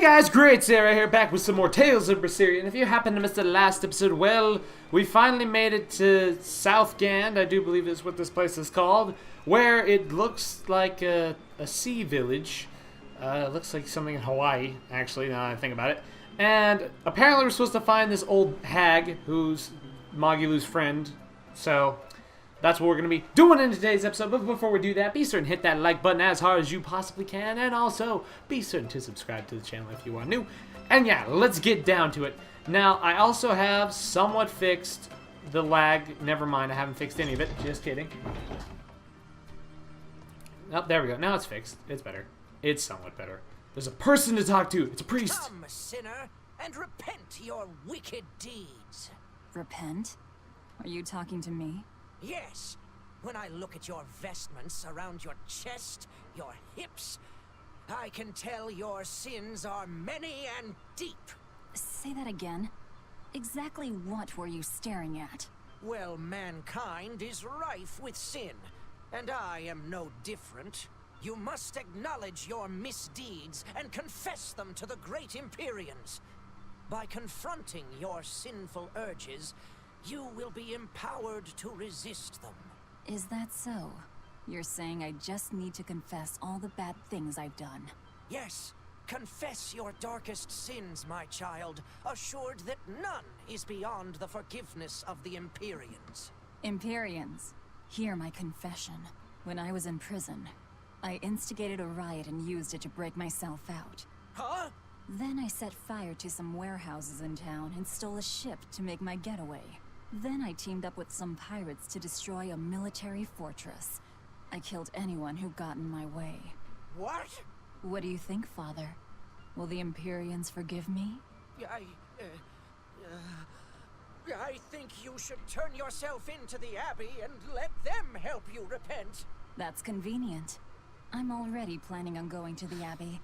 Guys, GreatSaiyaRyePlayz here, back with some more Tales of Berseria. And if you happen to miss the last episode, well, we finally made it to Southgand, I do believe is what this place is called, where it looks like a sea village. It looks like something in Hawaii, actually, now that I think about it. And apparently we're supposed to find this old hag who's Magilou's friend, so that's what we're going to be doing in today's episode. But before we do that, be certain to hit that like button as hard as you possibly can. And also, be certain to subscribe to the channel if you are new. And yeah, let's get down to it. Now, I also have somewhat fixed the lag. Never mind, I haven't fixed any of it. Just kidding. Oh, there we go. Now it's fixed. It's better. It's somewhat better. There's a person to talk to. It's a priest. Come, sinner, and repent your wicked deeds. Repent? Are you talking to me? Yes, when I look at your vestments around your chest, your hips, I can tell your sins are many and deep. Say that again. Exactly what were you staring at? Well, mankind is rife with sin, and I am no different. You must acknowledge your misdeeds and confess them to the great Empyreans. By confronting your sinful urges, you will be empowered to resist them. Is that so? You're saying I just need to confess all the bad things I've done? Yes, confess your darkest sins, my child, assured that none is beyond the forgiveness of the Empyreans. Empyreans, hear my confession. When I was in prison, I instigated a riot and used it to break myself out. Huh? Then I set fire to some warehouses in town and stole a ship to make my getaway. Then I teamed up with some pirates to destroy a military fortress. I killed anyone who got in my way. What? What do you think, Father? Will the Empyreans forgive me? I think you should turn yourself into the Abbey and let them help you repent. That's convenient. I'm already planning on going to the Abbey.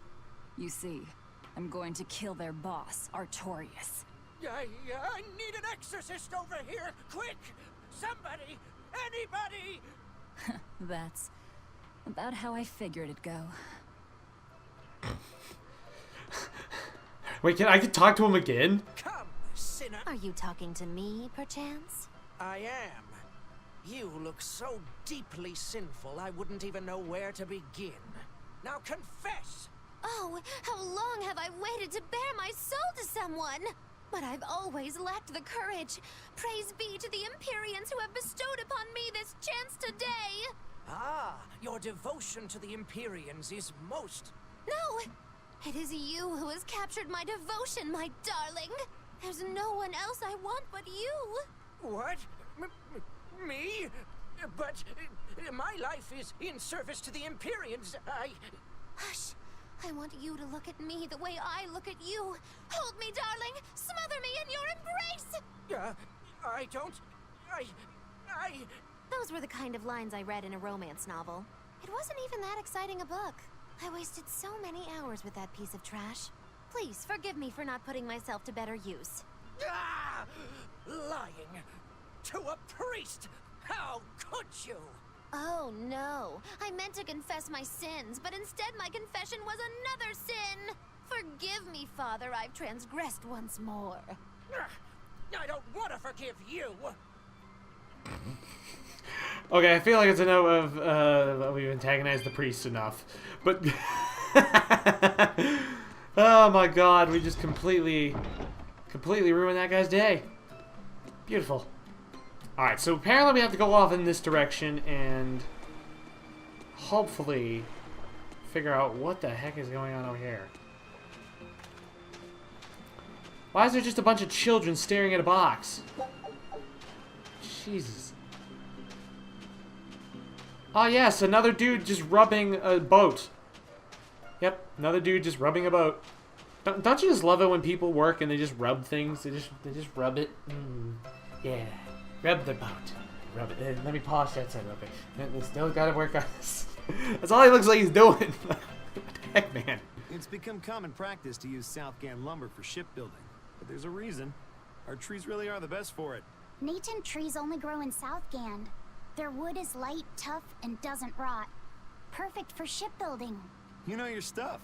You see, I'm going to kill their boss, Artorias. I need an exorcist over here! Quick! Somebody! Anybody! That's about how I figured it'd go. Wait, I can talk to him again? Come, sinner! Are you talking to me, perchance? I am. You look so deeply sinful, I wouldn't even know where to begin. Now confess! Oh, how long have I waited to bare my soul to someone? But I've always lacked the courage. Praise be to the Empyreans who have bestowed upon me this chance today. Ah, your devotion to the Empyreans is most... No, it is you who has captured my devotion, my darling. There's no one else I want but you. What? Me? But my life is in service to the Empyreans. Hush. I want you to look at me the way I look at you. Hold me, darling. Smother me in your embrace. I don't... Those were the kind of lines I read in a romance novel. It wasn't even that exciting a book. I wasted so many hours with that piece of trash. Please, forgive me for not putting myself to better use. Ah! Lying. To a priest! How could you? Oh no, I meant to confess my sins, but instead my confession was another sin. Forgive me, Father, I've transgressed once more. I don't want to forgive you. Okay, I feel like it's a note of we've antagonized the priest enough, but oh my God, we just completely ruined that guy's day. Beautiful. Alright, so apparently we have to go off in this direction and hopefully figure out what the heck is going on over here. Why is there just a bunch of children staring at a box? Jesus. Oh yes, another dude just rubbing a boat. Yep, another dude just rubbing a boat. Don't you just love it when people work and they just rub things? They just rub it. Yeah. Rub the boat. Rub it. Let me polish that side of it. They still gotta work on this. That's all he looks like he's doing. What the heck, man? It's become common practice to use Southgand lumber for shipbuilding. But there's a reason. Our trees really are the best for it. Native trees only grow in Southgand. Their wood is light, tough, and doesn't rot. Perfect for shipbuilding. You know your stuff.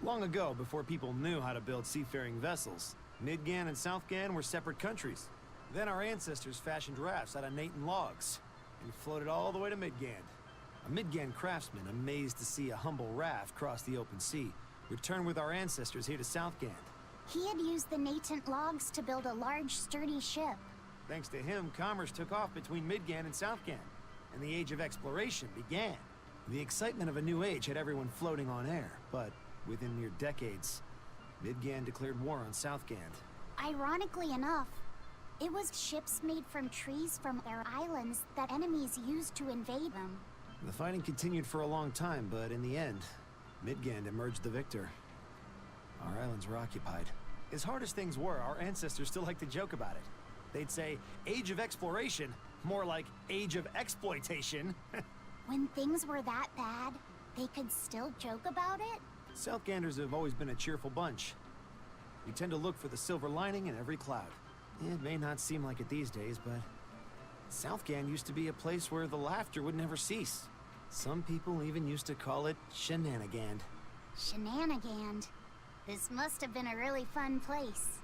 Long ago, before people knew how to build seafaring vessels, Midgan and Southgan were separate countries. Then our ancestors fashioned rafts out of Nathan logs and floated all the way to Midgan. A Midgan craftsman, amazed to see a humble raft cross the open sea, returned with our ancestors here to Southgan. He had used the natant logs to build a large, sturdy ship. Thanks to him, commerce took off between Midgan and Southgan, and the age of exploration began. The excitement of a new age had everyone floating on air, but within mere decades, Midgan declared war on Southgan. Ironically enough, it was ships made from trees from their islands that enemies used to invade them. The fighting continued for a long time, but in the end, Midgan emerged the victor. Our islands were occupied. As hard as things were, our ancestors still like to joke about it. They'd say, age of exploration, more like age of exploitation. When things were that bad, they could still joke about it? Southganders have always been a cheerful bunch. We tend to look for the silver lining in every cloud. It may not seem like it these days, but Southgan used to be a place where the laughter would never cease. Some people even used to call it Shenanigans. Shenanigans. This must have been a really fun place.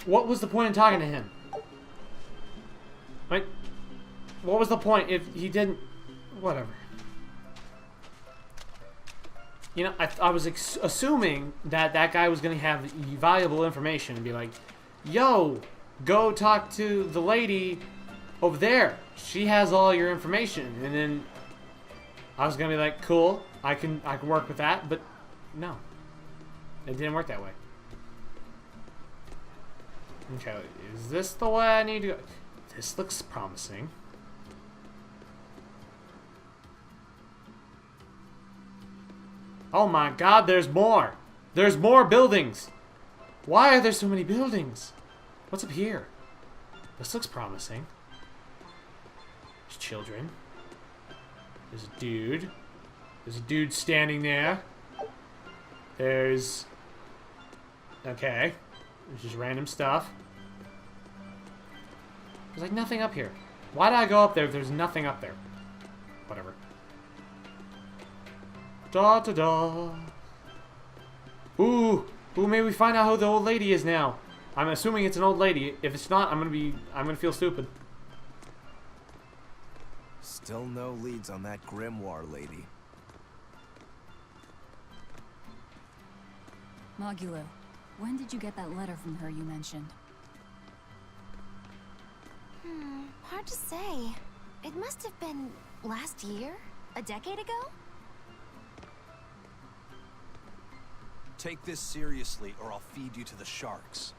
What was the point in talking to him? Like, what was the point if he didn't... Whatever. You know, I was assuming that that guy was going to have valuable information and be like, yo, go talk to the lady over there. She has all your information. And then I was going to be like, cool, I can work with that. But no, it didn't work that way. Okay, is this the way I need to go? This looks promising. Oh my god, there's more! There's more buildings! Why are there so many buildings? What's up here? This looks promising. There's children. There's a dude. There's a dude standing there. There's... Okay. There's just random stuff. There's like nothing up here. Why did I go up there if there's nothing up there? Whatever. Da da da. Ooh, maybe we find out who the old lady is now. I'm assuming it's an old lady. If it's not, I'm gonna feel stupid. Still no leads on that grimoire lady. Magilou, when did you get that letter from her you mentioned? Hard to say. It must have been last year? A decade ago? Take this seriously or I'll feed you to the sharks.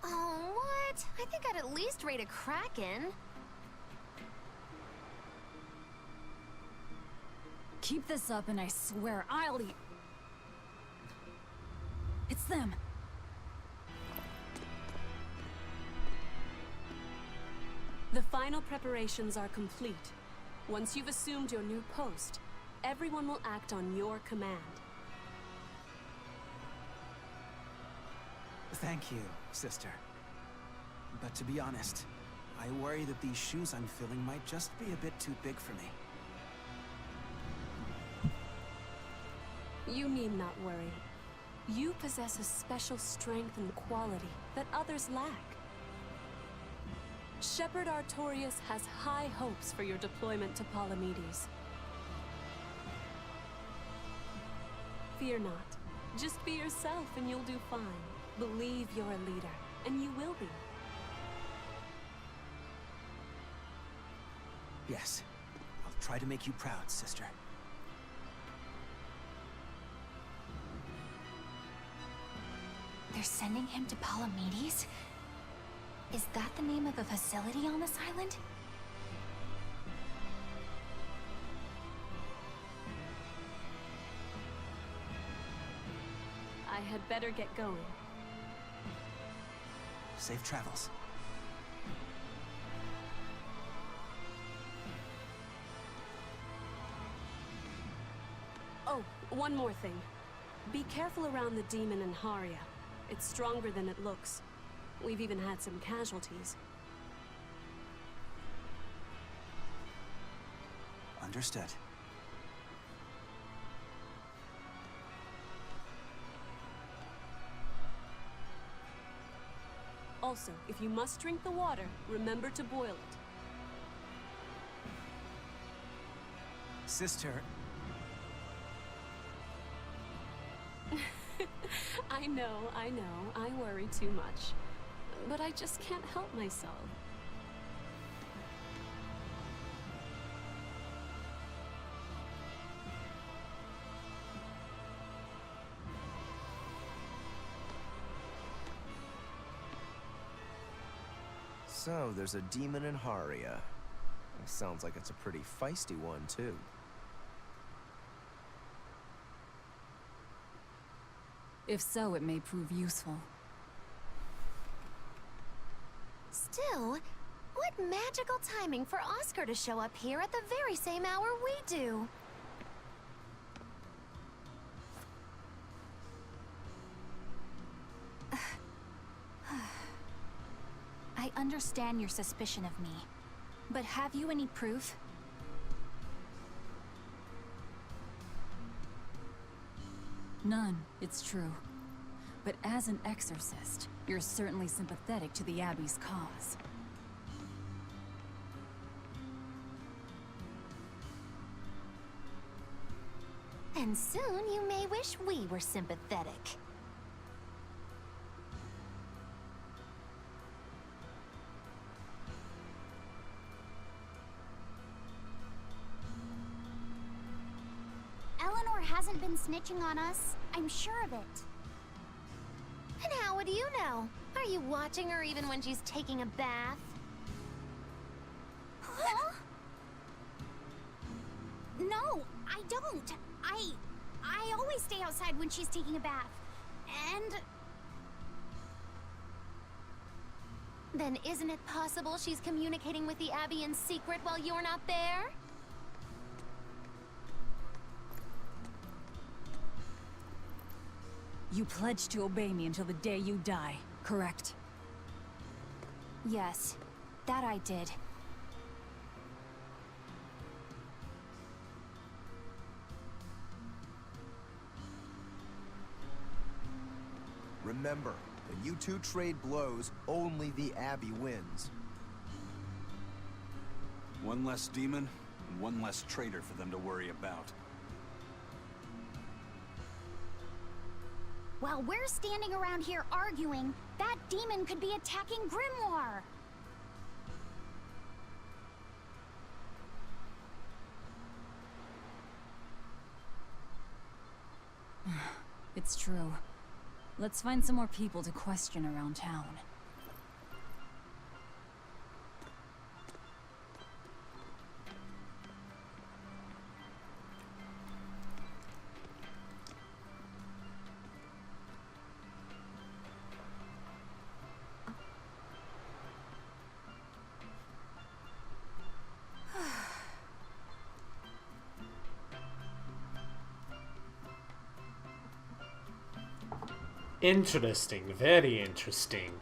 Oh, what? I think I'd at least rate a kraken. Keep this up and I swear I'll eat... It's them. The final preparations are complete. Once you've assumed your new post, everyone will act on your command. Thank you, sister. But to be honest, I worry that these shoes I'm filling might just be a bit too big for me. You need not worry. You possess a special strength and quality that others lack. Shepherd Artorias has high hopes for your deployment to Palamedes. Fear not. Just be yourself and you'll do fine. Believe you're a leader, and you will be. Yes, I'll try to make you proud, sister. They're sending him to Palamedes? Is that the name of a facility on this island? I had better get going. Safe travels. Oh, one more thing. Be careful around the demon in Haria. It's stronger than it looks. We've even had some casualties. Understood. Also, if you must drink the water, remember to boil it. Sister, I know, I worry too much. But I just can't help myself. So, there's a demon in Haria. Sounds like it's a pretty feisty one, too. If so, it may prove useful. Still, what magical timing for Oscar to show up here at the very same hour we do. I understand your suspicion of me, but have you any proof? None, it's true. But as an exorcist, you're certainly sympathetic to the Abbey's cause. And soon you may wish we were sympathetic. Eleanor hasn't been snitching on us. I'm sure of it. And how would you know? Are you watching her even when she's taking a bath? Huh? No, I don't. I always stay outside when she's taking a bath. And then isn't it possible she's communicating with the Abbey in secret while you're not there? You pledged to obey me until the day you die, correct? yes, that I did. Remember, when you two trade blows, only the Abbey wins. One less demon, and one less traitor for them to worry about. While we're standing around here arguing, that demon could be attacking Grimoire. It's true. Let's find some more people to question around town. Interesting, very interesting.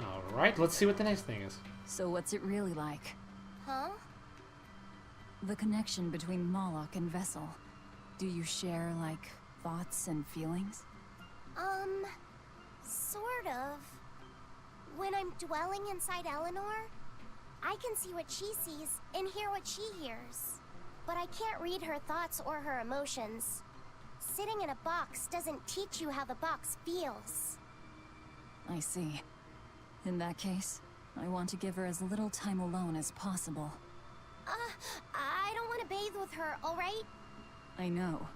Alright, let's see what the next thing is. So what's it really like? Huh? The connection between Moloch and Vessel. Do you share, like, thoughts and feelings? Sort of. When I'm dwelling inside Eleanor, I can see what she sees and hear what she hears. But I can't read her thoughts or her emotions. Sitting in a box doesn't teach you how the box feels. I see. In that case, I want to give her as little time alone as possible. I don't want to bathe with her, alright? I know.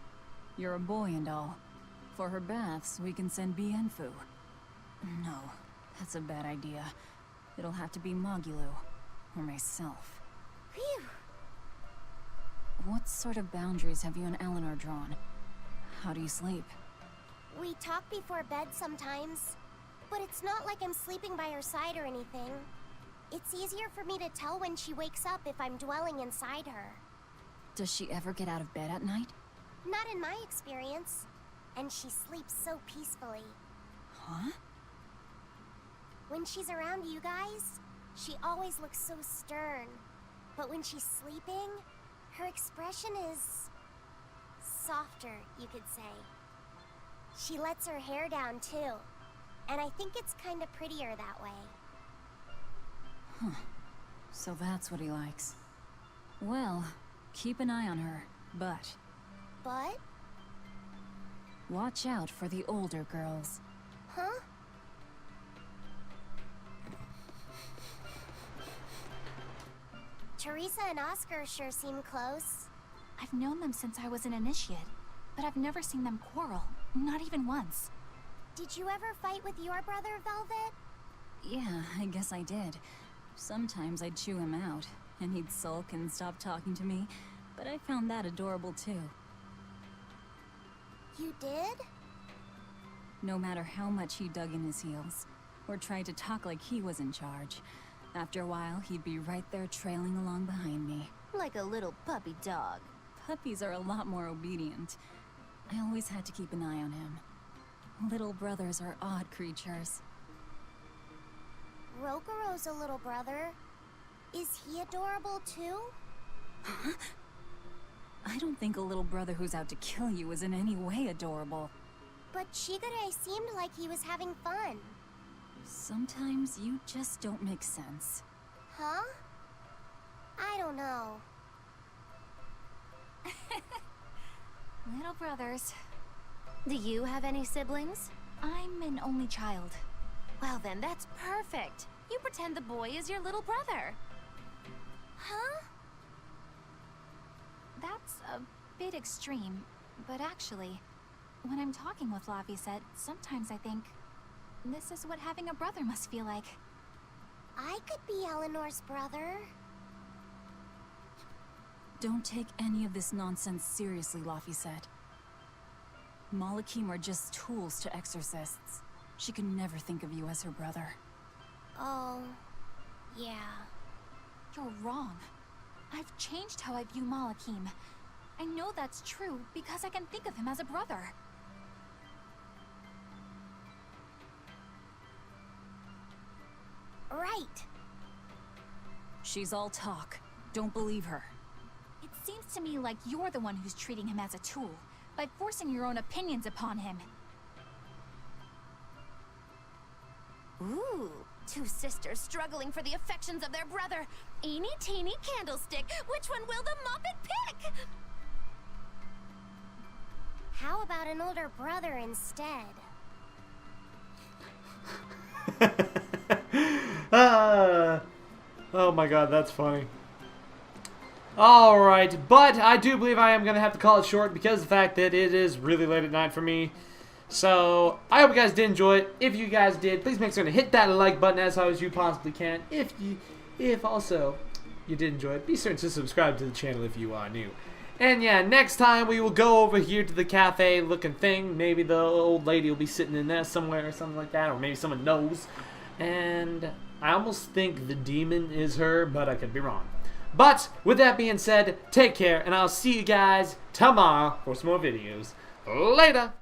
You're a boy and all. For her baths, we can send Bienfu. No, that's a bad idea. It'll have to be Magilou, or myself. Phew. What sort of boundaries have you and Eleanor drawn? How do you sleep? We talk before bed sometimes, but it's not like I'm sleeping by her side or anything. It's easier for me to tell when she wakes up if I'm dwelling inside her. Does she ever get out of bed at night? Not in my experience. And she sleeps so peacefully. Huh? When she's around you guys, she always looks so stern. But when she's sleeping, Her expression is softer, you could say. She lets her hair down too, and I think it's kind of prettier that way. Huh. So that's what he likes. Well, keep an eye on her, but... But? Watch out for the older girls. Huh? Teresa and Oscar sure seem close. I've known them since I was an initiate, but I've never seen them quarrel, not even once. Did you ever fight with your brother, Velvet? Yeah, I guess I did. Sometimes I'd chew him out, and he'd sulk and stop talking to me, but I found that adorable too. You did? No matter how much he dug in his heels, or tried to talk like he was in charge, after a while he'd be right there trailing along behind me. Like a little puppy dog. Puppies are a lot more obedient. I always had to keep an eye on him. Little brothers are odd creatures. Rokuro's a little brother. Is he adorable too? I don't think a little brother who's out to kill you is in any way adorable. But Shigure seemed like he was having fun. Sometimes you just don't make sense. Huh? I don't know. Little brothers. Do you have any siblings? I'm an only child. Well then, that's perfect. You pretend the boy is your little brother. Huh? That's a bit extreme, but actually, when I'm talking with Laphicet, sometimes I think this is what having a brother must feel like. I could be Eleanor's brother. Don't take any of this nonsense seriously, Laphicet. Malakim are just tools to exorcists. She can never think of you as her brother. Oh, yeah. You're wrong. I've changed how I view Malakim. I know that's true because I can think of him as a brother. Right. She's all talk. Don't believe her. It seems to me like you're the one who's treating him as a tool, by forcing your own opinions upon him. Ooh, two sisters struggling for the affections of their brother. Eeny teeny candlestick. Which one will the Muppet pick? How about an older brother instead? Oh my god, that's funny. Alright, but I do believe I am going to have to call it short because of the fact that it is really late at night for me. So, I hope you guys did enjoy it. If you guys did, please make sure to hit that like button as hard as you possibly can. If also you did enjoy it, be certain to subscribe to the channel if you are new. And yeah, next time we will go over here to the cafe looking thing. Maybe the old lady will be sitting in there somewhere or something like that, or maybe someone knows. And I almost think the demon is her, but I could be wrong. But with that being said, take care, and I'll see you guys tomorrow for some more videos. Later!